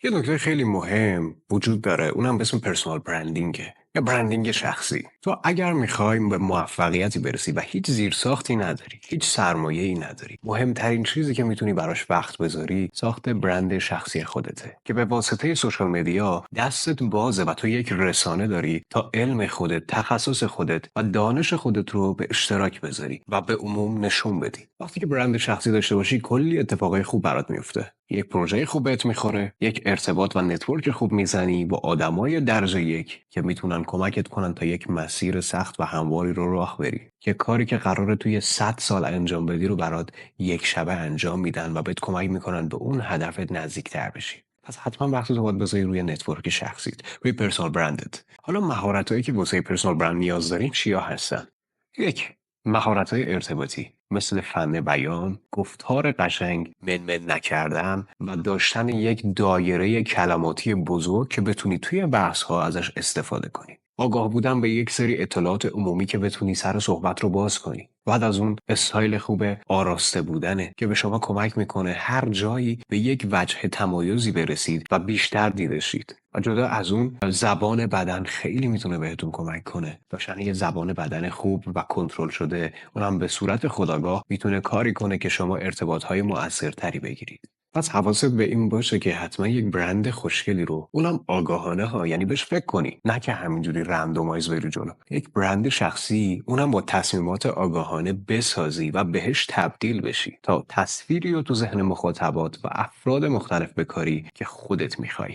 یه نکته خیلی مهم وجود داره، اونم به اسم پرسونال برندینگه یا برندینگ شخصی. تو اگر میخوای به موفقیتی برسی و هیچ زیرساختی نداری، هیچ سرمایه‌ای نداری، مهمترین چیزی که میتونی براش وقت بذاری ساخت برند شخصی خودته که به واسطه سوشال مدیا دستت بازه و تو یک رسانه داری تا علم خودت، تخصص خودت و دانش خودت رو به اشتراک بذاری و به عموم نشون بدی. وقتی که برند شخصی داشته باشی کلی اتفاقای خوب برات میفته. یک پروژه خوب بهت میخوره، یک ارتباط و نتورک خوب میزنی با آدمای درجه یک که میتونن کمکت کنن تا یک مسیر سخت و همواری رو راه بری. که کاری که قراره توی 100 سال انجام بدی رو برات یک شبه انجام میدن و بهت کمک میکنن به اون هدفت نزدیکتر بشی. پس حتما وقت تو باید بذاری روی نتورک شخصیت، روی پرسونال برندت. حالا مهارتایی که واسه پرسونال برند نیاز داریم چیا هستن؟ یک، مهارت‌های ارتباطی مثل فن بیان، گفتار قشنگ، منمن نکردن و داشتن یک دایره کلماتی بزرگ که بتونی توی بحث‌ها ازش استفاده کنی. آگاه بودن به یک سری اطلاعات عمومی که بتونی سر صحبت رو باز کنی. بعد از اون استایل خوب آراسته بودنه که به شما کمک میکنه هر جایی به یک وجه تمایزی برسید و بیشتر دیده شید. و جدا از اون زبان بدن خیلی میتونه بهتون کمک کنه. داشتن یه زبان بدن خوب و کنترل شده، اونم به صورت خودآگاه، میتونه کاری کنه که شما ارتباطهای مؤثرتری بگیرید. پس حواست به این باشه که حتما یک برند خوشگلی رو، اونم آگاهانه ها، یعنی بهش فکر کنی، نه که همینجوری رندومایز بری جلو. یک برند شخصی اونم با تصمیمات آگاهانه بسازی و بهش تبدیل بشی تا تصویری رو تو ذهن مخاطبات و افراد مختلف بکاری که خودت میخوای.